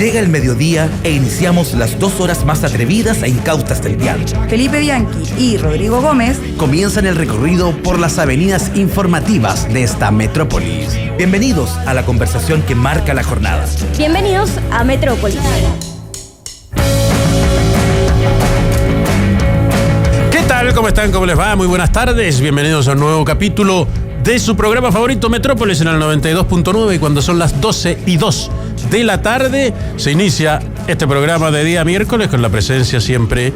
Llega el mediodía e iniciamos las 2 horas más atrevidas e incautas del día. Felipe Bianchi y Rodrigo Gómez comienzan el recorrido por las avenidas informativas de esta metrópolis. Bienvenidos a la conversación que marca la jornada. Bienvenidos a Metrópolis. ¿Qué tal? ¿Cómo están? ¿Cómo les va? Muy buenas tardes. Bienvenidos a un nuevo capítulo de su programa favorito Metrópolis en el 92.9, y cuando son las 12:02 de la tarde se inicia este programa de día miércoles con la presencia siempre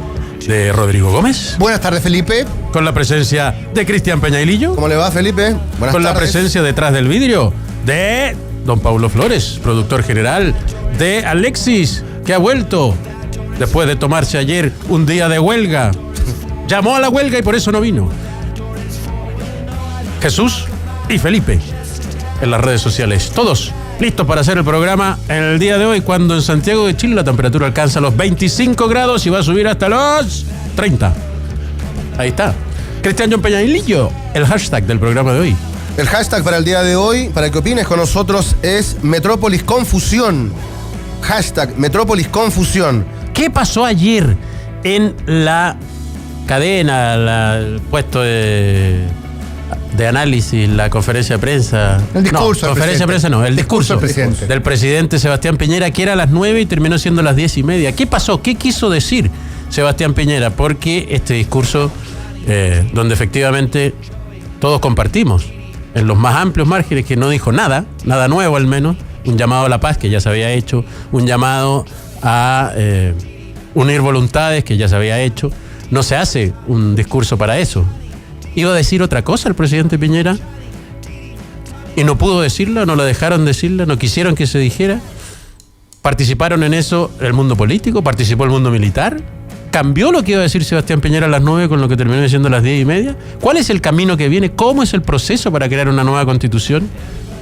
de Rodrigo Gómez. Buenas tardes, Felipe. Con la presencia de Cristian Peñailillo. ¿Cómo le va, Felipe? Buenas Con tardes. la presencia detrás del vidrio de don Paulo Flores, productor general, de Alexis, que ha vuelto después de tomarse ayer un día de huelga. Llamó a la huelga y por eso no vino. Jesús y Felipe en las redes sociales, todos listos para hacer el programa en el día de hoy, cuando en Santiago de Chile la temperatura alcanza los 25 grados y va a subir hasta los 30. Ahí está. Cristian John Peñailillo, el hashtag del programa de hoy. El hashtag para el día de hoy, para que opines con nosotros, es Metrópolis Confusión. Hashtag Metrópolis Confusión. ¿Qué pasó ayer en la cadena, el puesto de análisis, la conferencia de prensa? El discurso no, conferencia de prensa no, el discurso del presidente Sebastián Piñera, que era a las 9 y terminó siendo a las 10:30. ¿Qué pasó? ¿Qué quiso decir Sebastián Piñera? Porque este discurso, donde efectivamente todos compartimos, en los más amplios márgenes, que no dijo nada nuevo al menos, un llamado a la paz que ya se había hecho, un llamado a unir voluntades que ya se había hecho. No se hace un discurso para eso. ¿Iba a decir otra cosa el presidente Piñera? ¿Y no pudo decirlo? ¿No lo dejaron decirlo? ¿No quisieron que se dijera? ¿Participaron en eso el mundo político? ¿Participó el mundo militar? ¿Cambió lo que iba a decir Sebastián Piñera a las 9 con lo que terminó diciendo a las 10:30? ¿Cuál es el camino que viene? ¿Cómo es el proceso para crear una nueva constitución?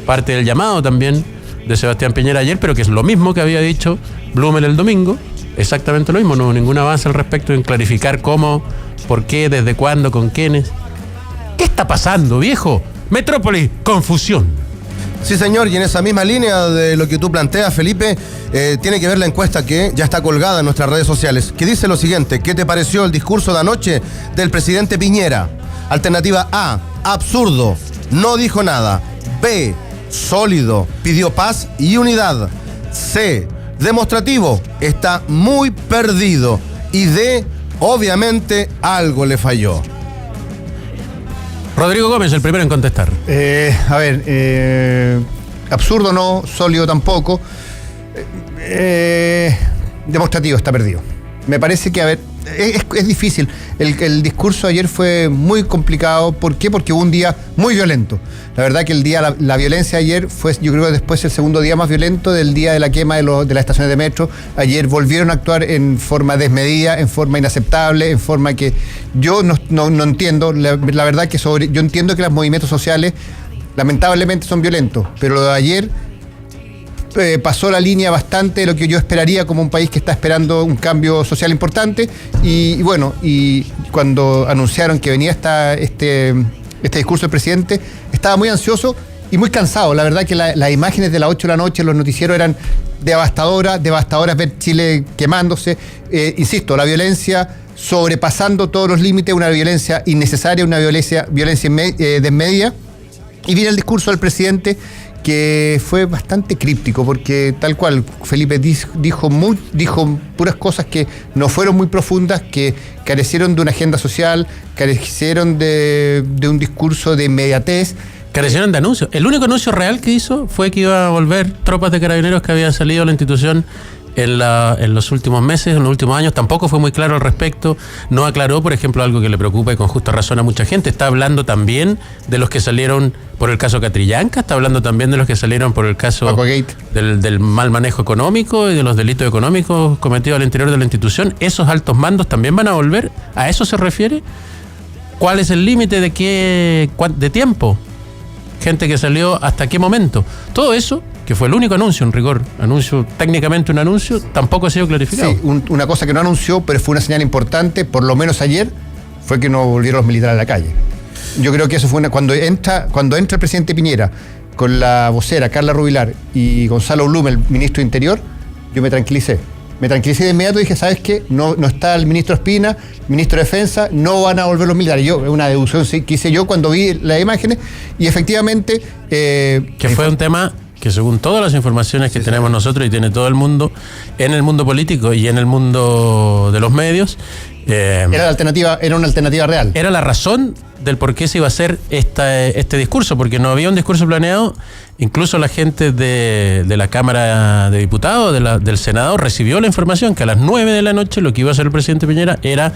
Parte del llamado también de Sebastián Piñera ayer, pero que es lo mismo que había dicho Blumel el domingo. Exactamente lo mismo, no hubo ningún avance al respecto en clarificar cómo, por qué, desde cuándo, con quiénes. ¿Qué está pasando, viejo? Metrópolis, confusión. Sí, señor, y en esa misma línea de lo que tú planteas, Felipe, tiene que ver la encuesta que ya está colgada en nuestras redes sociales, que dice lo siguiente: ¿qué te pareció el discurso de anoche del presidente Piñera? Alternativa A, absurdo, no dijo nada. B, sólido, pidió paz y unidad. C, demostrativo, está muy perdido. Y D, obviamente algo le falló. Rodrigo Gómez, el primero en contestar. Absurdo no, sólido tampoco. Demostrativo, está perdido. Me parece que, es difícil. El discurso de ayer fue muy complicado. ¿Por qué? Porque hubo un día muy violento. La verdad que la violencia ayer fue, yo creo que después, el segundo día más violento del día de la quema de las estaciones de metro. Ayer volvieron a actuar en forma desmedida, en forma inaceptable, en forma que yo no entiendo. La verdad que yo entiendo que los movimientos sociales lamentablemente son violentos, pero lo de ayer pasó la línea bastante de lo que yo esperaría como un país que está esperando un cambio social importante. Y bueno, y cuando anunciaron que venía este discurso del presidente, estaba muy ansioso y muy cansado. La verdad que las imágenes de las 8 de la noche en los noticieros eran devastadoras ver Chile quemándose. Insisto, la violencia sobrepasando todos los límites, una violencia innecesaria, una violencia desmedida. Y viene el discurso del presidente, que fue bastante críptico, porque tal cual Felipe dijo puras cosas que no fueron muy profundas, que carecieron de una agenda social, carecieron de un discurso de inmediatez. Carecieron de anuncios. El único anuncio real que hizo fue que iba a volver tropas de carabineros que habían salido a la institución en los últimos meses, en los últimos años. Tampoco fue muy claro al respecto. No aclaró, por ejemplo, algo que le preocupa y con justa razón a mucha gente. Está hablando también de los que salieron por el caso Catrillanca, está hablando también de los que salieron por el caso del mal manejo económico y de los delitos económicos cometidos al interior de la institución. ¿Esos altos mandos también van a volver? ¿A eso se refiere? ¿Cuál es el límite de tiempo? Gente que salió, ¿hasta qué momento? Todo eso, que fue el único anuncio en rigor, técnicamente un anuncio, tampoco ha sido clarificado. Sí, una cosa que no anunció, pero fue una señal importante, por lo menos ayer, fue que no volvieron los militares a la calle. Yo creo que eso fue cuando entra el presidente Piñera con la vocera Carla Rubilar y Gonzalo Blum, el ministro de Interior, yo me tranquilicé. Me tranquilicé de inmediato y dije, ¿sabes qué? No está el ministro Espina, ministro de Defensa, no van a volver los militares. Yo, una deducción que hice yo cuando vi las imágenes, y efectivamente... que fue un tema que, según todas las informaciones que tenemos nosotros y tiene todo el mundo, en el mundo político y en el mundo de los medios... era una alternativa real. Era la razón del por qué se iba a hacer este discurso, porque no había un discurso planeado. Incluso la gente de la Cámara de Diputados, del Senado, recibió la información que a las 9 de la noche lo que iba a hacer el presidente Piñera era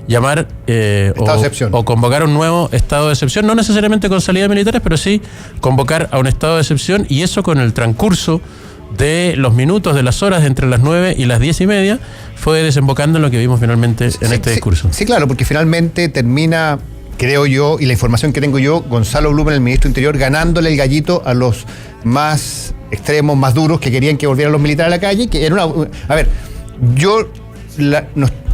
llamar o convocar un nuevo estado de excepción, no necesariamente con salidas militares, pero sí convocar a un estado de excepción, y eso con el transcurso de los minutos, de las horas entre las 9 y las 10:30, fue desembocando en lo que vimos finalmente en este discurso. Sí, claro, porque finalmente termina, creo yo, y la información que tengo yo, Gonzalo Blumen, el ministro Interior, ganándole el gallito a los más extremos, más duros, que querían que volvieran los militares a la calle, que era una... A ver, yo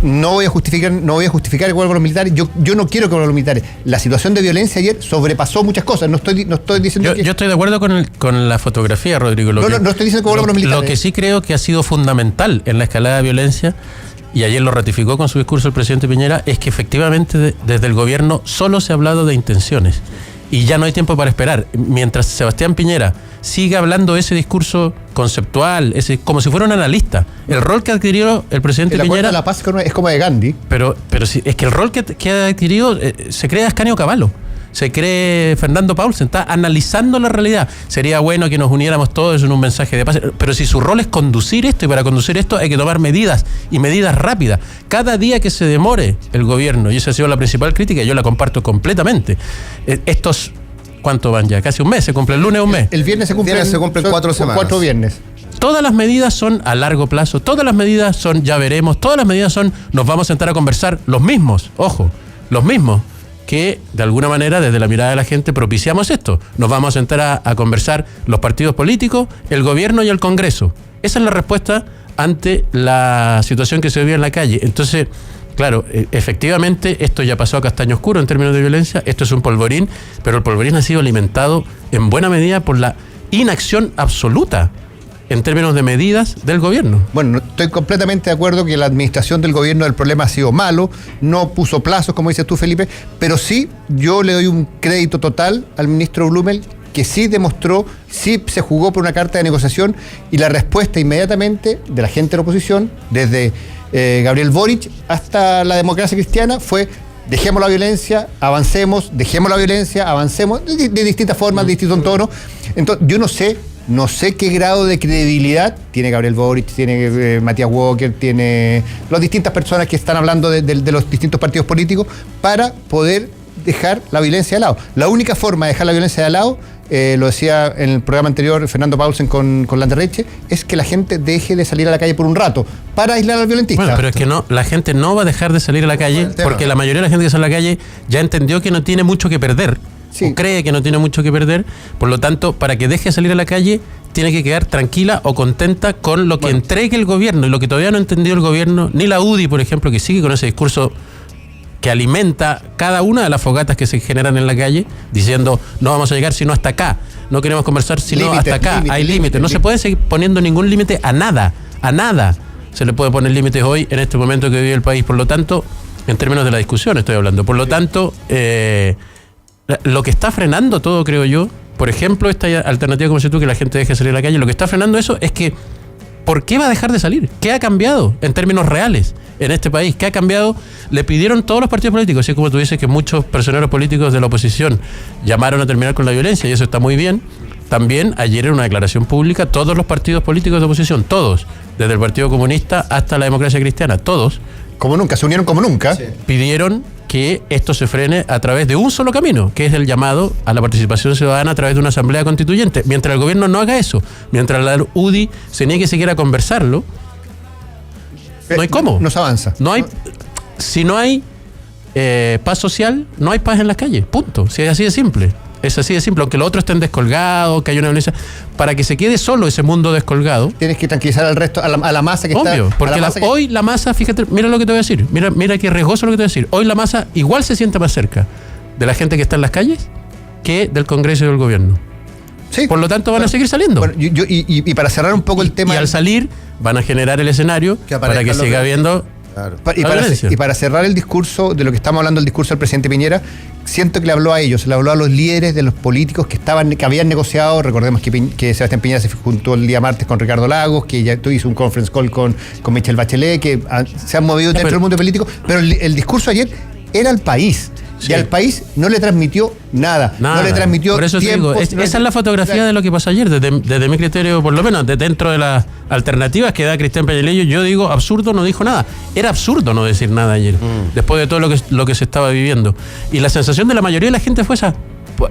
no voy a justificar que vuelvan los militares. Yo no quiero que vuelvan los militares. La situación de violencia ayer sobrepasó muchas cosas. No estoy diciendo yo estoy de acuerdo con la fotografía, Rodrigo. No estoy diciendo que vuelvan los militares. Lo que sí creo que ha sido fundamental en la escalada de violencia, y ayer lo ratificó con su discurso el presidente Piñera, es que efectivamente desde el gobierno solo se ha hablado de intenciones. Y ya no hay tiempo para esperar. Mientras Sebastián Piñera siga hablando ese discurso conceptual, como si fuera un analista, el rol que ha adquirido el presidente Piñera... La paz es como de Gandhi. Pero sí, es que el rol que ha adquirido se cree Ascanio Cavallo, se cree Fernando Paulsen, está analizando la realidad. Sería bueno que nos uniéramos todos en un mensaje de paz, pero si su rol es conducir esto, y para conducir esto hay que tomar medidas, y medidas rápidas. Cada día que se demore el gobierno, y esa ha sido la principal crítica, yo la comparto completamente, estos... ¿Cuánto van ya? Casi un mes, se cumple el lunes un mes. El viernes se cumplen 4 semanas. 4 viernes. Todas las medidas son a largo plazo, todas las medidas son ya veremos, todas las medidas son nos vamos a sentar a conversar, los mismos, ojo, los mismos que de alguna manera desde la mirada de la gente propiciamos esto. Nos vamos a sentar a conversar los partidos políticos, el gobierno y el Congreso. Esa es la respuesta ante la situación que se vive en la calle. Entonces, claro, efectivamente esto ya pasó a castaño oscuro en términos de violencia, esto es un polvorín, pero el polvorín ha sido alimentado en buena medida por la inacción absoluta en términos de medidas del gobierno. Bueno, estoy completamente de acuerdo que la administración del gobierno del problema ha sido malo, no puso plazos, como dices tú, Felipe, pero sí, yo le doy un crédito total al ministro Blumel, que sí demostró, sí se jugó por una carta de negociación, y la respuesta inmediatamente de la gente de la oposición, desde Gabriel Boric hasta la Democracia Cristiana, fue: dejemos la violencia, avancemos, de distintas formas, de distintos tonos. Entonces, yo no sé qué grado de credibilidad tiene Gabriel Boric, tiene Matías Walker, tiene las distintas personas que están hablando de los distintos partidos políticos para poder dejar la violencia de lado. La única forma de dejar la violencia de lado, lo decía en el programa anterior Fernando Paulsen con Landerreche, es que la gente deje de salir a la calle por un rato para aislar al violentista. Bueno, pero es que no, la gente no va a dejar de salir a la calle porque la mayoría de la gente que sale a la calle ya entendió que no tiene mucho que perder. Sí. O cree que no tiene mucho que perder, por lo tanto, para que deje de salir a la calle, tiene que quedar tranquila o contenta con lo que entregue el gobierno, y lo que todavía no ha entendido el gobierno, ni la UDI, por ejemplo, que sigue con ese discurso que alimenta cada una de las fogatas que se generan en la calle, diciendo no vamos a llegar sino hasta acá, no queremos conversar sino hasta acá, hay límites, no se puede seguir poniendo ningún límite a nada se le puede poner límites hoy en este momento que vive el país, por lo tanto, en términos de la discusión estoy hablando, por lo tanto, lo que está frenando todo, creo yo, por ejemplo, esta alternativa como dices tú, que la gente deje de salir a la calle, lo que está frenando eso es que ¿por qué va a dejar de salir? ¿Qué ha cambiado en términos reales en este país? ¿Qué ha cambiado? Le pidieron todos los partidos políticos, así como tú dices que muchos personeros políticos de la oposición llamaron a terminar con la violencia, y eso está muy bien. También ayer en una declaración pública, todos los partidos políticos de oposición, todos, desde el Partido Comunista hasta la Democracia Cristiana, todos, como nunca, se unieron como nunca, pidieron que esto se frene a través de un solo camino, que es el llamado a la participación ciudadana a través de una asamblea constituyente. Mientras el gobierno no haga eso, mientras la UDI se niegue siquiera a conversarlo, no hay cómo. No se avanza. Si no hay paz social, no hay paz en las calles, punto. Si es así de simple. Es así de simple, aunque los otros estén descolgados, que haya una violencia, para que se quede solo ese mundo descolgado. Tienes que tranquilizar al resto, a la masa que obvio, está. Porque hoy la masa, fíjate, mira lo que te voy a decir, mira qué riesgoso lo que te voy a decir. Hoy la masa igual se siente más cerca de la gente que está en las calles que del Congreso y del gobierno. Sí. Por lo tanto, van a seguir saliendo. Bueno, y para cerrar un poco el tema... Y al salir, van a generar el escenario para que siga habiendo... Claro. Y para cerrar el discurso, de lo que estamos hablando, el discurso del presidente Piñera, siento que le habló a ellos, le habló a los líderes de los políticos que habían negociado. Recordemos que Sebastián Piñera se juntó el día martes con Ricardo Lagos, que ya hizo un conference call con Michelle Bachelet, que se han movido dentro del mundo político, pero el discurso ayer era al país. Sí. Y al país no le transmitió nada. No le transmitió. Por eso tiempo, te digo, esa es la fotografía de lo que pasó ayer, desde mi criterio, por lo menos, dentro de las alternativas que da Cristian Peñalillo. Yo digo, absurdo, no dijo nada. Era absurdo no decir nada ayer, después de todo lo que se estaba viviendo. Y la sensación de la mayoría de la gente fue esa.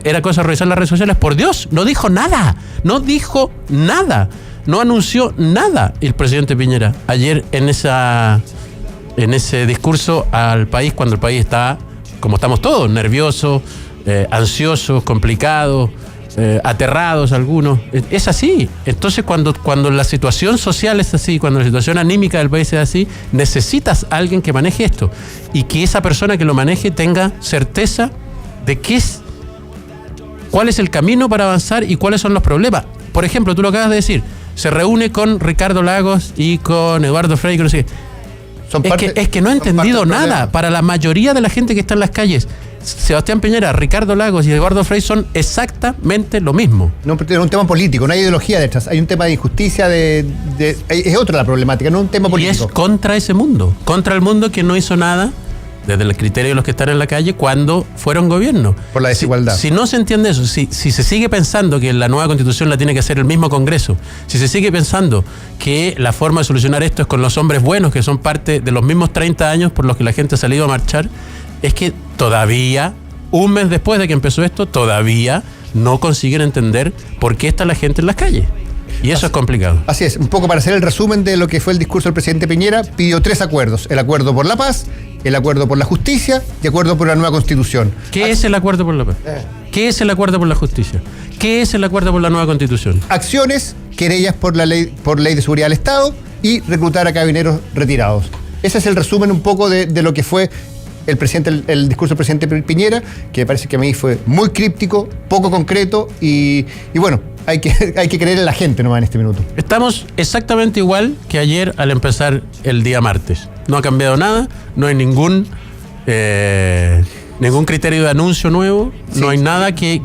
Era cosa de revisar las redes sociales. Por Dios, no dijo nada. No dijo nada. No anunció nada el presidente Piñera ayer en ese discurso al país, cuando el país está, como estamos todos, nerviosos, ansiosos, complicados, aterrados algunos. Es así. Entonces, cuando la situación social es así, cuando la situación anímica del país es así, necesitas a alguien que maneje esto. Y que esa persona que lo maneje tenga certeza de cuál es el camino para avanzar y cuáles son los problemas. Por ejemplo, tú lo acabas de decir, se reúne con Ricardo Lagos y con Eduardo Frei, no sé qué. Es que no ha entendido nada. Para la mayoría de la gente que está en las calles, Sebastián Piñera, Ricardo Lagos y Eduardo Frei son exactamente lo mismo. No, pero es un tema político, no hay ideología detrás. Hay un tema de injusticia, es otra la problemática, no un tema político. Y es contra ese mundo, contra el mundo que no hizo nada, desde el criterio de los que están en la calle, cuando fueron gobierno. Por la desigualdad. Si no se entiende eso, si se sigue pensando que la nueva constitución la tiene que hacer el mismo Congreso, si se sigue pensando que la forma de solucionar esto es con los hombres buenos, que son parte de los mismos 30 años por los que la gente ha salido a marchar, es que todavía, un mes después de que empezó esto, todavía no consiguen entender por qué está la gente en las calles. Y eso es complicado. Así es, un poco para hacer el resumen de lo que fue el discurso del presidente Piñera, pidió 3 acuerdos: el acuerdo por la paz, el acuerdo por la justicia y acuerdo por la nueva constitución. ¿Qué es el acuerdo por la paz? ¿Qué es el acuerdo por la justicia? ¿Qué es el acuerdo por la nueva constitución? Acciones, querellas por ley de seguridad del Estado y reclutar a carabineros retirados. Ese es el resumen un poco de lo que fue el discurso del presidente Piñera, que me parece que a mí fue muy críptico, poco concreto y bueno, hay que creer en la gente nomás en este minuto. Estamos exactamente igual que ayer al empezar el día martes. No ha cambiado nada, no hay ningún criterio de anuncio nuevo, sí, no hay nada que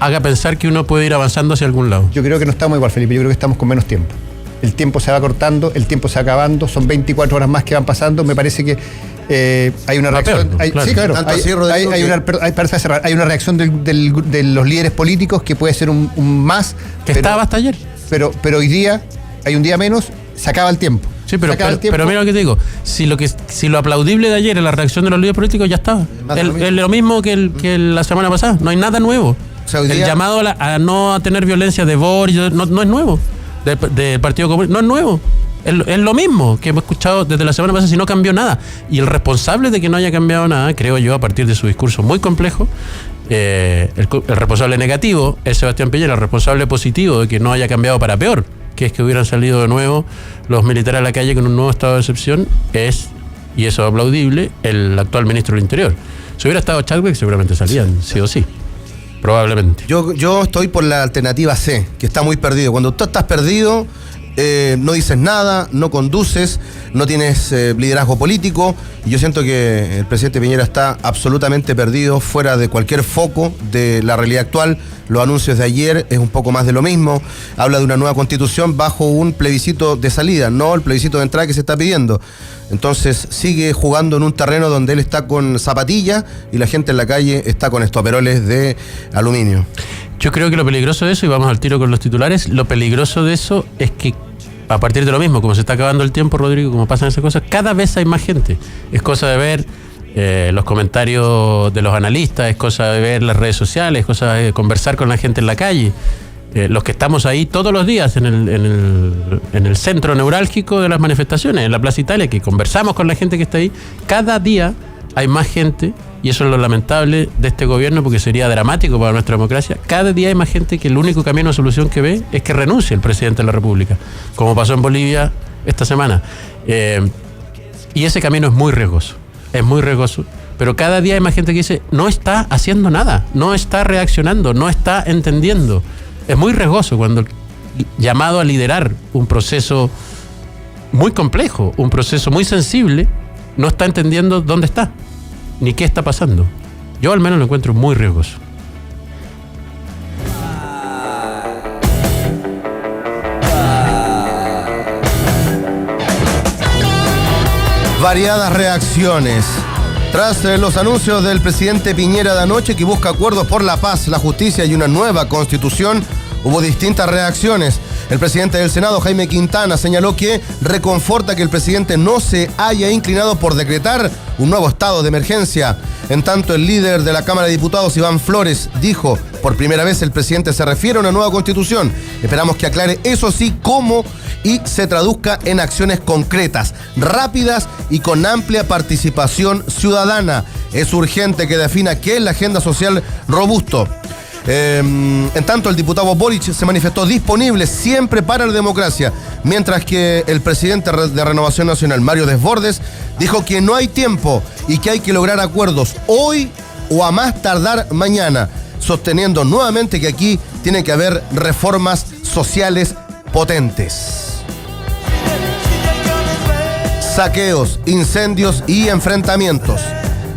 haga pensar que uno puede ir avanzando hacia algún lado. Yo creo que no estamos igual, Felipe, yo creo que estamos con menos tiempo. El tiempo se va cortando, el tiempo se va acabando, son 24 horas más que van pasando, me parece que hay una reacción. Sí, claro. Hay una reacción de los líderes políticos que puede ser un más. Que estaba hasta ayer. Pero hoy día hay un día menos, se acaba el tiempo. Sí, pero mira lo que te digo. Si lo aplaudible de ayer es la reacción de los líderes políticos, ya estaba. Es lo mismo que la semana pasada. No hay nada nuevo. O sea, el llamado a no tener violencia de Boris no es nuevo. Del Partido Comunista no es nuevo. Es lo mismo que hemos escuchado desde la semana pasada, si no cambió nada. Y el responsable de que no haya cambiado nada, creo yo, a partir de su discurso muy complejo, el responsable negativo es Sebastián Piñera. El responsable positivo de que no haya cambiado para peor, que es que hubieran salido de nuevo los militares a la calle con un nuevo estado de excepción, y eso es aplaudible, el actual ministro del Interior. Si hubiera estado Chadwick, seguramente salían, sí o sí. Probablemente. Yo estoy por la alternativa C, que está muy perdido. Cuando tú estás perdido, no dices nada, no conduces, no tienes liderazgo político. Y yo siento que el presidente Piñera está absolutamente perdido, fuera de cualquier foco de la realidad actual. Los anuncios de ayer es un poco más de lo mismo. Habla de una nueva constitución bajo un plebiscito de salida, no el plebiscito de entrada que se está pidiendo. Entonces sigue jugando en un terreno donde él está con zapatillas y la gente en la calle está con estoperoles de aluminio. Yo creo que lo peligroso de eso, y vamos al tiro con los titulares, lo peligroso de eso es que a partir de lo mismo, como se está acabando el tiempo, Rodrigo, como pasan esas cosas, cada vez hay más gente. Es cosa de ver los comentarios de los analistas, es cosa de ver las redes sociales, es cosa de conversar con la gente en la calle. Los que estamos ahí todos los días en el centro neurálgico de las manifestaciones, en la Plaza Italia, que conversamos con la gente que está ahí, cada día hay más gente, y eso es lo lamentable de este gobierno, porque sería dramático para nuestra democracia. Cada día hay más gente que el único camino de solución que ve es que renuncie el presidente de la República, como pasó en Bolivia esta semana. Y ese camino es muy riesgoso, pero cada día hay más gente que dice, no está haciendo nada, no está reaccionando, no está entendiendo. Es muy riesgoso cuando el llamado a liderar un proceso muy complejo, un proceso muy sensible, no está entendiendo dónde está, ni qué está pasando. Yo al menos lo encuentro muy riesgoso. Variadas reacciones. Tras los anuncios del presidente Piñera de anoche, que busca acuerdos por la paz, la justicia y una nueva constitución, hubo distintas reacciones. El presidente del Senado, Jaime Quintana, señaló que reconforta que el presidente no se haya inclinado por decretar un nuevo estado de emergencia. En tanto, el líder de la Cámara de Diputados, Iván Flores, dijo, por primera vez el presidente se refiere a una nueva constitución. Esperamos que aclare, eso sí, cómo y se traduzca en acciones concretas, rápidas y con amplia participación ciudadana. Es urgente que defina qué es la agenda social robusto. En tanto, el diputado Boric se manifestó disponible siempre para la democracia, mientras que el presidente de Renovación Nacional, Mario Desbordes, dijo que no hay tiempo y que hay que lograr acuerdos hoy o a más tardar mañana, sosteniendo nuevamente que aquí tiene que haber reformas sociales potentes. Saqueos, incendios y enfrentamientos.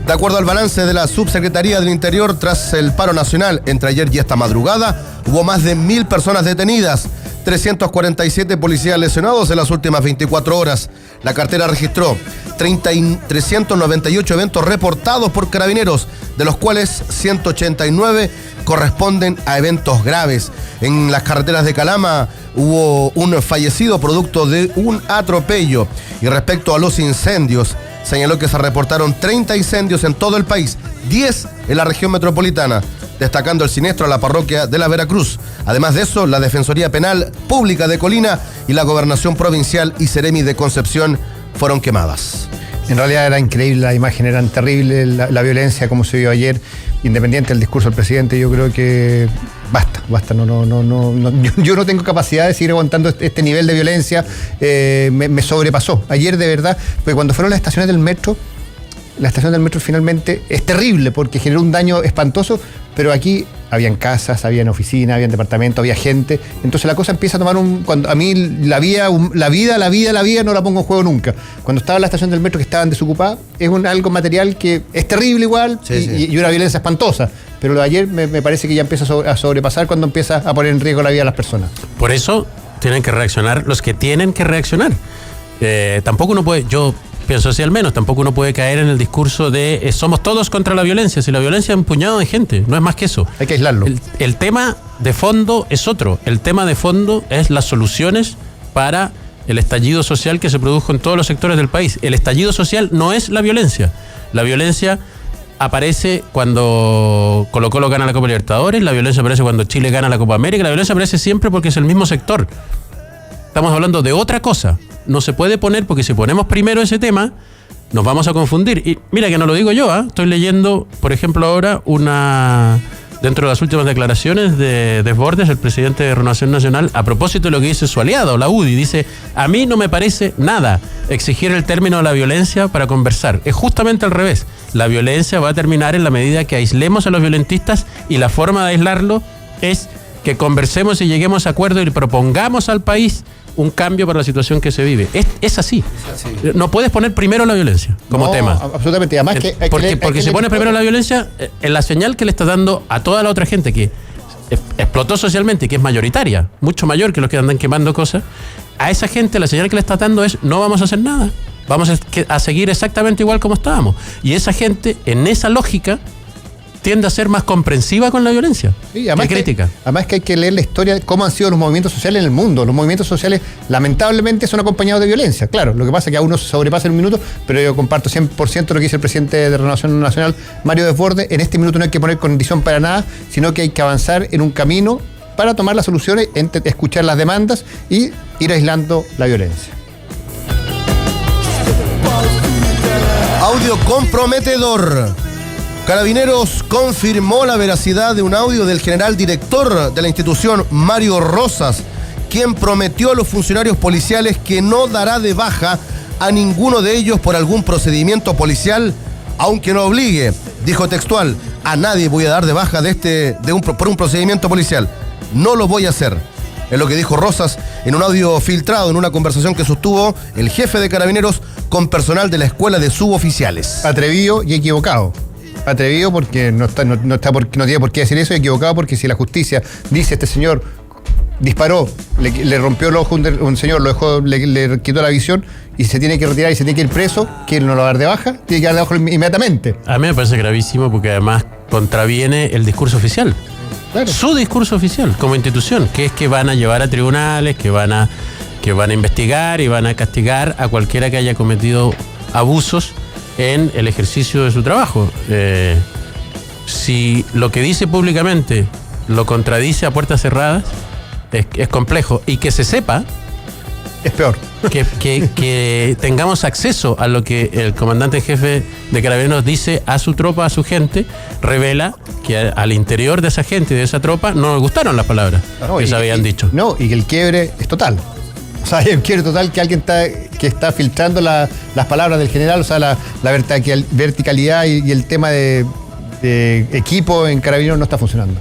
De acuerdo al balance de la Subsecretaría del Interior, tras el paro nacional entre ayer y esta madrugada, hubo más de 1.000 personas detenidas, 347 policías lesionados en las últimas 24 horas. La cartera registró 398 eventos reportados por carabineros, de los cuales 189 corresponden a eventos graves. En las carreteras de Calama hubo un fallecido producto de un atropello. Y respecto a los incendios, señaló que se reportaron 30 incendios en todo el país, 10 en la región metropolitana, destacando el siniestro a la parroquia de la Veracruz. Además de eso, la Defensoría Penal Pública de Colina y la Gobernación Provincial y Seremi de Concepción fueron quemadas. En realidad era increíble, la imagen era terrible, la violencia como se vio ayer, independiente del discurso del presidente. Yo creo que basta, yo no tengo capacidad de seguir aguantando este nivel de violencia, me sobrepasó. Ayer de verdad, porque cuando fueron las estaciones del metro, la estación del metro finalmente es terrible porque generó un daño espantoso, pero aquí habían casas, habían oficinas, habían departamentos, había gente. Entonces la cosa empieza a tomar cuando a mí la vida no la pongo en juego nunca. Cuando estaba en la estación del metro que estaban desocupadas, es algo material que es terrible igual, y una violencia espantosa. Pero lo de ayer me parece que ya empieza a sobrepasar cuando empieza a poner en riesgo la vida de las personas. Por eso tienen que reaccionar los que tienen que reaccionar. Tampoco uno puede, yo pienso así al menos, tampoco uno puede caer en el discurso de somos todos contra la violencia. Si la violencia es un puñado de gente, no es más que eso. Hay que aislarlo. El tema de fondo es otro. El tema de fondo es las soluciones para el estallido social que se produjo en todos los sectores del país. El estallido social no es la violencia. La violencia aparece cuando Colo-Colo gana la Copa Libertadores, la violencia aparece cuando Chile gana la Copa América, la violencia aparece siempre porque es el mismo sector. Estamos hablando de otra cosa. No se puede poner, porque si ponemos primero ese tema, nos vamos a confundir. Y mira que no lo digo yo, estoy leyendo, por ejemplo, ahora dentro de las últimas declaraciones de Desbordes, el presidente de Renovación Nacional, a propósito de lo que dice su aliado, la UDI, dice: a mí no me parece nada exigir el término de la violencia para conversar. Es justamente al revés. La violencia va a terminar en la medida que aislemos a los violentistas, y la forma de aislarlo es que conversemos y lleguemos a acuerdo y propongamos al país un cambio para la situación que se vive. Es así. No puedes poner primero la violencia como tema. Absolutamente. Además porque si pones primero la violencia, en la señal que le estás dando a toda la otra gente que explotó socialmente, que es mayoritaria, mucho mayor que los que andan quemando cosas, a esa gente la señal que le estás dando es: no vamos a hacer nada, vamos a seguir exactamente igual como estábamos. Y esa gente, en esa lógica, tiende a ser más comprensiva con la violencia, que crítica. Además que hay que leer la historia de cómo han sido los movimientos sociales en el mundo. Los movimientos sociales, lamentablemente, son acompañados de violencia. Claro, lo que pasa es que a uno se sobrepasa en un minuto, pero yo comparto 100% lo que dice el presidente de Renovación Nacional, Mario Desbordes. En este minuto no hay que poner condición para nada, sino que hay que avanzar en un camino para tomar las soluciones, escuchar las demandas y ir aislando la violencia. Audio comprometedor. Carabineros confirmó la veracidad de un audio del general director de la institución, Mario Rosas, quien prometió a los funcionarios policiales que no dará de baja a ninguno de ellos por algún procedimiento policial aunque no obligue, dijo textual, a nadie voy a dar de baja por un procedimiento policial. No lo voy a hacer. Es lo que dijo Rosas en un audio filtrado en una conversación que sostuvo el jefe de Carabineros con personal de la escuela de suboficiales. Atrevido y equivocado. Atrevido porque no tiene por qué decir eso, y equivocado porque si la justicia dice este señor disparó, le rompió el ojo un señor, lo dejó, le quitó la visión y se tiene que retirar y se tiene que ir preso, ¿quién no lo va a dar de baja? Tiene que dar de baja inmediatamente. A mí me parece gravísimo porque además contraviene el discurso oficial. Claro. Su discurso oficial como institución, que es que van a llevar a tribunales, que van a investigar y van a castigar a cualquiera que haya cometido abusos en el ejercicio de su trabajo. Si lo que dice públicamente lo contradice a puertas cerradas, es complejo. Y que se sepa, es peor. Que tengamos acceso a lo que el comandante en jefe de Carabineros dice a su tropa, a su gente, revela que al interior de esa gente y de esa tropa no le gustaron las palabras que se habían dicho. No, y que el quiebre es total. O sea, el quiebre total que alguien está filtrando las palabras del general, o sea, la verticalidad y el tema de equipo en Carabineros no está funcionando.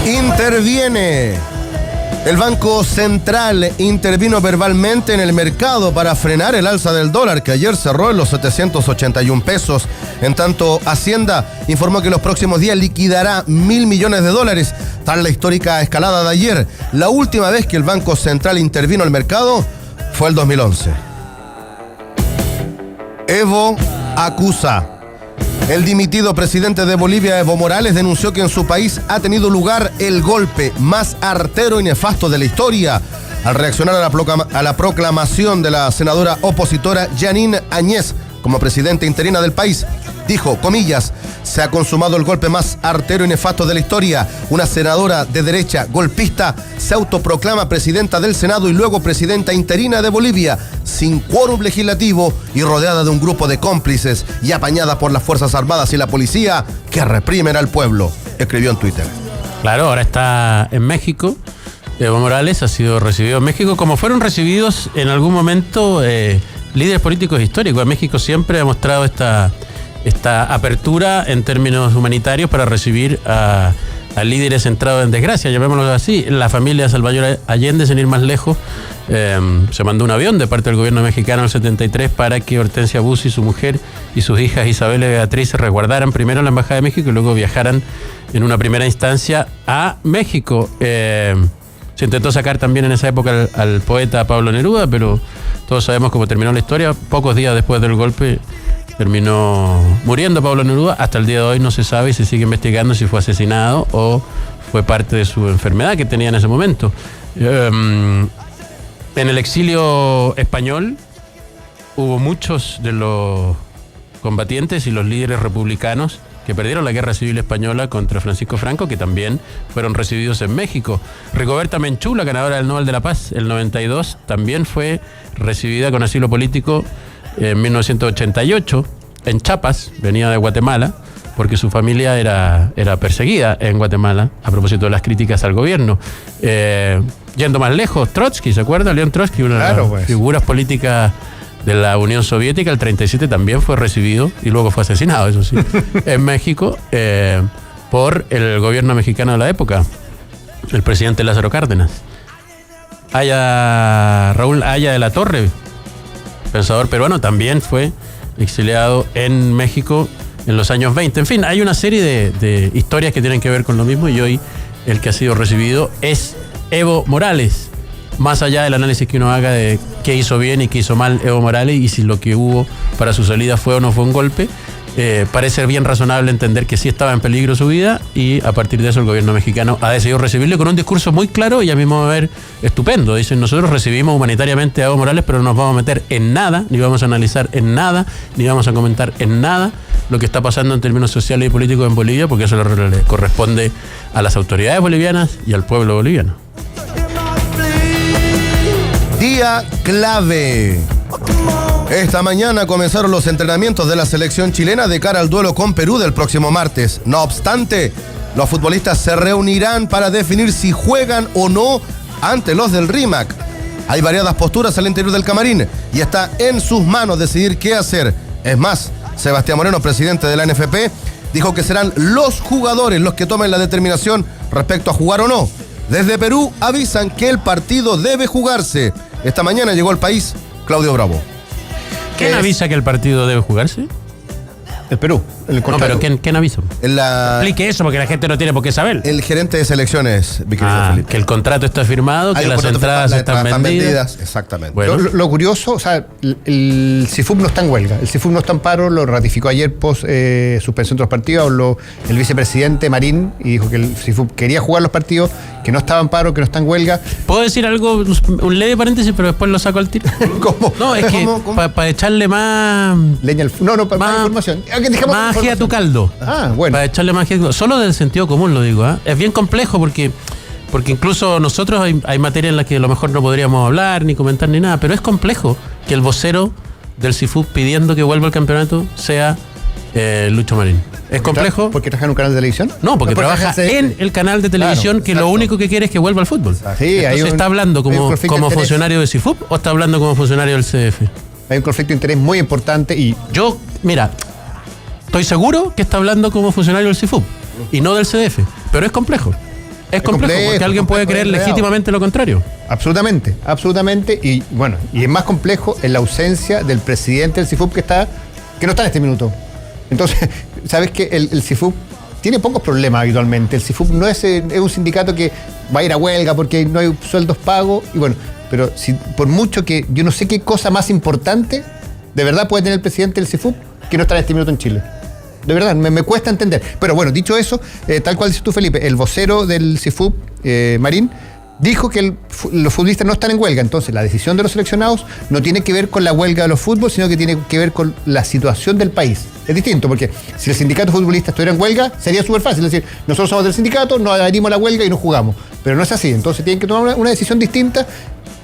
Interviene. El Banco Central intervino verbalmente en el mercado para frenar el alza del dólar, que ayer cerró en los 781 pesos. En tanto, Hacienda informó que en los próximos días liquidará $1.000 millones tras la histórica escalada de ayer. La última vez que el Banco Central intervino al mercado fue el 2011. Evo acusa. El dimitido presidente de Bolivia, Evo Morales, denunció que en su país ha tenido lugar el golpe más artero y nefasto de la historia. Al reaccionar a la proclamación de la senadora opositora Jeanine Áñez como presidenta interina del país, dijo, comillas, se ha consumado el golpe más artero y nefasto de la historia. Una senadora de derecha golpista se autoproclama presidenta del Senado y luego presidenta interina de Bolivia, sin quórum legislativo y rodeada de un grupo de cómplices y apañada por las Fuerzas Armadas y la policía que reprimen al pueblo, escribió en Twitter. Claro, ahora está en México. Evo Morales ha sido recibido en México como fueron recibidos en algún momento líderes políticos históricos. México siempre ha mostrado esta apertura en términos humanitarios para recibir a líderes entrados en desgracia, llamémoslo así. La familia de Salvador Allende, sin ir más lejos, se mandó un avión de parte del gobierno mexicano en el 73 para que Hortensia Bussi, su mujer, y sus hijas Isabel y Beatriz se resguardaran primero en la Embajada de México y luego viajaran en una primera instancia a México. Se intentó sacar también en esa época al poeta Pablo Neruda, pero todos sabemos cómo terminó la historia. Pocos días después del golpe terminó muriendo Pablo Neruda. Hasta el día de hoy no se sabe y se sigue investigando si fue asesinado o fue parte de su enfermedad que tenía en ese momento. En el exilio español hubo muchos de los combatientes y los líderes republicanos que perdieron la guerra civil española contra Francisco Franco, que también fueron recibidos en México. Rigoberta Menchú, la ganadora del Nobel de la Paz, el 92, también fue recibida con asilo político en 1988 en Chiapas, venía de Guatemala, porque su familia era perseguida en Guatemala a propósito de las críticas al gobierno. Yendo más lejos, Trotsky, ¿se acuerda? León Trotsky, una de las figuras políticas de la Unión Soviética, el 37 también fue recibido y luego fue asesinado, eso sí, en México por el gobierno mexicano de la época, el presidente Lázaro Cárdenas. Raúl Haya de la Torre, pensador peruano, también fue exiliado en México en los años 20. En fin, hay una serie de historias que tienen que ver con lo mismo y hoy el que ha sido recibido es Evo Morales. Más allá del análisis que uno haga de qué hizo bien y qué hizo mal Evo Morales y si lo que hubo para su salida fue o no fue un golpe, parece bien razonable entender que sí estaba en peligro su vida y a partir de eso el gobierno mexicano ha decidido recibirle con un discurso muy claro y a mi modo de ver estupendo. Dicen, nosotros recibimos humanitariamente a Evo Morales, pero no nos vamos a meter en nada, ni vamos a analizar en nada, ni vamos a comentar en nada lo que está pasando en términos sociales y políticos en Bolivia, porque eso le corresponde a las autoridades bolivianas y al pueblo boliviano. Día clave. Esta mañana comenzaron los entrenamientos de la selección chilena de cara al duelo con Perú del próximo martes. No obstante, los futbolistas se reunirán para definir si juegan o no ante los del RIMAC. Hay variadas posturas al interior del camarín y está en sus manos decidir qué hacer. Es más, Sebastián Moreno, presidente de la NFP, dijo que serán los jugadores los que tomen la determinación respecto a jugar o no. Desde Perú avisan que el partido debe jugarse. Esta mañana llegó al país Claudio Bravo. ¿Quién avisa que el partido debe jugarse? El Perú. No, pero ¿quién avisa? Explique eso porque la gente no tiene por qué saber. El gerente de selecciones, mi querido Felipe. Que el contrato está firmado, que las entradas están vendidas. Exactamente. Bueno. Lo curioso, o sea, el CIFUB no está en huelga. El CIFUB no está en paro, lo ratificó ayer post suspensión de los partidos. Habló el vicepresidente Marín y dijo que el CIFUB quería jugar los partidos, que no estaba en paro, que no está en huelga. ¿Puedo decir algo, un leve paréntesis, pero después lo saco al tiro? ¿Cómo? No, es que para echarle más leña al más información. Más ají a tu caldo. Bueno. Para echarle más ají a tu caldo. Solo del sentido común lo digo, ¿eh? Es bien complejo porque incluso nosotros hay materia en la que a lo mejor no podríamos hablar, ni comentar, ni nada, pero es complejo que el vocero del CIFUB pidiendo que vuelva al campeonato sea Lucho Marín. ¿Es complejo? ¿Porque trabaja en un canal de televisión? No, porque trabaja en el canal de televisión, que lo único que quiere es que vuelva al fútbol. Sí, entonces, ¿está hablando como funcionario de CIFUB o está hablando como funcionario del CDF? Hay un conflicto de interés muy importante y... Yo, mira, estoy seguro que está hablando como funcionario del CIFUB y no del CDF, pero es complejo. Es complejo porque alguien puede creer legítimamente lo contrario. Absolutamente. Y bueno, y es más complejo en la ausencia del presidente del CIFUB que no está en este minuto. Entonces, ¿sabes qué? El CIFUB tiene pocos problemas habitualmente. El CIFUB no es un sindicato que va a ir a huelga porque no hay sueldos pagos. Y bueno, pero por mucho que yo no sé qué cosa más importante de verdad puede tener el presidente del CIFUB que no está en este minuto en Chile. De verdad, me cuesta entender. Pero bueno, dicho eso, tal cual dices tú, Felipe, el vocero del CIFUB, Marín, dijo que los futbolistas no están en huelga. Entonces, la decisión de los seleccionados no tiene que ver con la huelga de los fútbol, sino que tiene que ver con la situación del país. Es distinto, porque si el sindicato futbolista estuviera en huelga, sería súper fácil. Es decir, nosotros somos del sindicato, nos adherimos a la huelga y no jugamos. Pero no es así. Entonces, tienen que tomar una decisión distinta.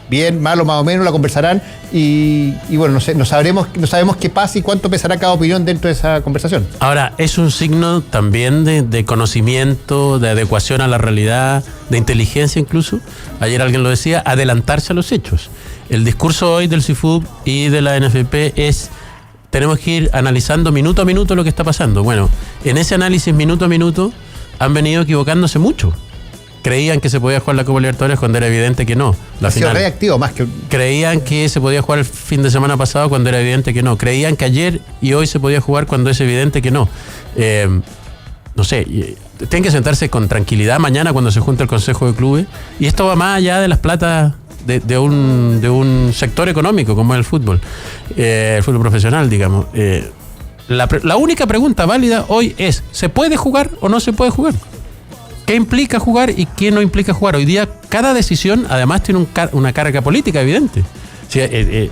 Bien, malo, más o menos, la conversarán y bueno, no sabemos qué pasa y cuánto pesará cada opinión dentro de esa conversación. Ahora, es un signo también de conocimiento, de adecuación a la realidad, de inteligencia incluso. Ayer alguien lo decía, adelantarse a los hechos. El discurso hoy del CIFUB y de la NFP es: tenemos que ir analizando minuto a minuto lo que está pasando. Bueno, en ese análisis minuto a minuto han venido equivocándose mucho. Creían que se podía jugar la Copa Libertadores cuando era evidente que no. Ha sido reactivo más que... Creían que se podía jugar el fin de semana pasado cuando era evidente que no. Creían que ayer y hoy se podía jugar cuando es evidente que no. No sé, tienen que sentarse con tranquilidad mañana cuando se junte el Consejo de Clubes. Y esto va más allá de las platas de un sector económico como es el fútbol profesional, digamos. La única pregunta válida hoy es: ¿se puede jugar o no se puede jugar? ¿Qué implica jugar y qué no implica jugar? Hoy día cada decisión además tiene una carga política evidente. O sea,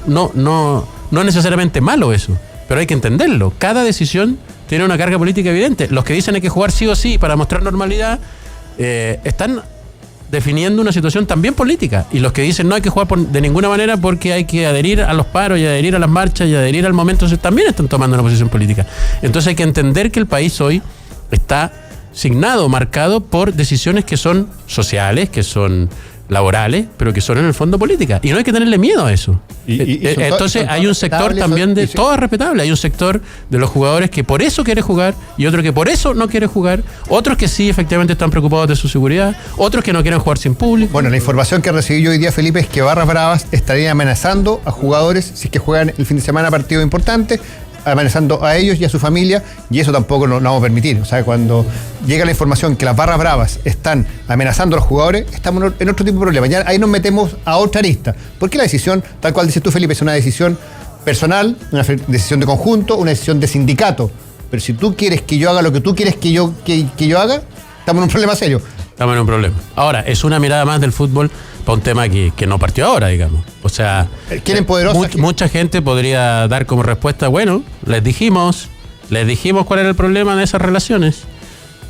no es necesariamente malo eso, pero hay que entenderlo. Cada decisión tiene una carga política evidente. Los que dicen hay que jugar sí o sí para mostrar normalidad están definiendo una situación también política. Y los que dicen no hay que jugar de ninguna manera porque hay que adherir a los paros y adherir a las marchas y adherir al momento, también están tomando una posición política. Entonces hay que entender que el país hoy está signado, marcado por decisiones que son sociales, que son laborales, pero que son en el fondo políticas. Y no hay que tenerle miedo a eso. Entonces hay un sector también todo es respetable. Hay un sector de los jugadores que por eso quiere jugar y otro que por eso no quiere jugar. Otros que sí efectivamente están preocupados de su seguridad. Otros que no quieren jugar sin público. Bueno, la información que recibí yo hoy día, Felipe, es que Barras Bravas estaría amenazando a jugadores si es que juegan el fin de semana partido importante, amenazando a ellos y a su familia, y eso tampoco lo vamos a permitir. O sea, cuando llega la información que las Barras Bravas están amenazando a los jugadores, estamos en otro tipo de problema. Ya ahí nos metemos a otra arista. Porque la decisión, tal cual dices tú, Felipe, es una decisión personal, una decisión de conjunto, una decisión de sindicato. Pero si tú quieres que yo haga lo que tú quieres que yo haga, estamos en un problema serio. Estamos en un problema. Ahora, es una mirada más del fútbol para un tema que no partió ahora, digamos. O sea, mucha gente podría dar como respuesta: bueno, les dijimos cuál era el problema de esas relaciones.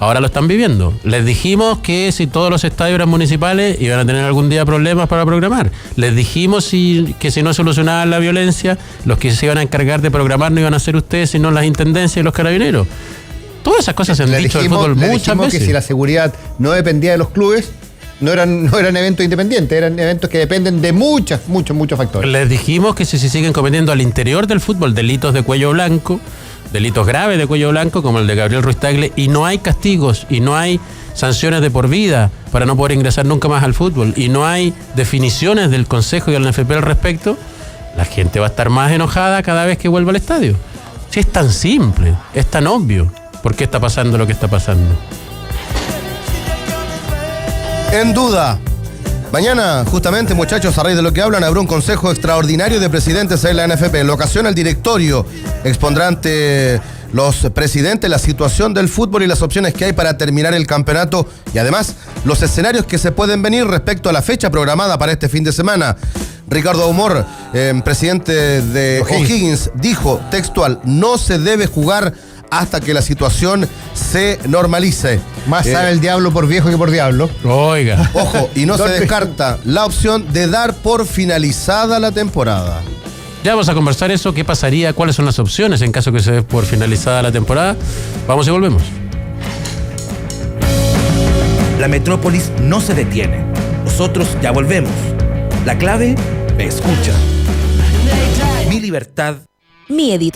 Ahora lo están viviendo. Les dijimos que si todos los estadios eran municipales iban a tener algún día problemas para programar. Les dijimos que si no solucionaban la violencia, los que se iban a encargar de programar no iban a ser ustedes, sino las intendencias y los carabineros. Todas esas cosas se han dicho del fútbol muchas veces. Que si la seguridad no dependía de los clubes, no eran eventos independientes, eran eventos que dependen de muchos factores. Les dijimos que si se siguen cometiendo al interior del fútbol delitos de cuello blanco, delitos graves de cuello blanco, como el de Gabriel Ruiz Tagle, y no hay castigos, y no hay sanciones de por vida para no poder ingresar nunca más al fútbol, y no hay definiciones del Consejo y del NFP al respecto, la gente va a estar más enojada cada vez que vuelva al estadio. Si es tan simple, es tan obvio, ¿por qué está pasando lo que está pasando? En duda. Mañana, justamente, muchachos, a raíz de lo que hablan, habrá un consejo extraordinario de presidentes en la NFP. En la ocasión, el directorio expondrá ante los presidentes la situación del fútbol y las opciones que hay para terminar el campeonato y además los escenarios que se pueden venir respecto a la fecha programada para este fin de semana. Ricardo Humor, presidente de O'Higgins, dijo textual: no se debe jugar hasta que la situación se normalice. Más sabe el diablo por viejo que por diablo. Oiga. Ojo, y no se descarta la opción de dar por finalizada la temporada. Ya vamos a conversar eso, qué pasaría, cuáles son las opciones en caso que se dé por finalizada la temporada. Vamos y volvemos. La metrópolis no se detiene. Nosotros ya volvemos. La clave me escucha. Mi libertad. Mi editor.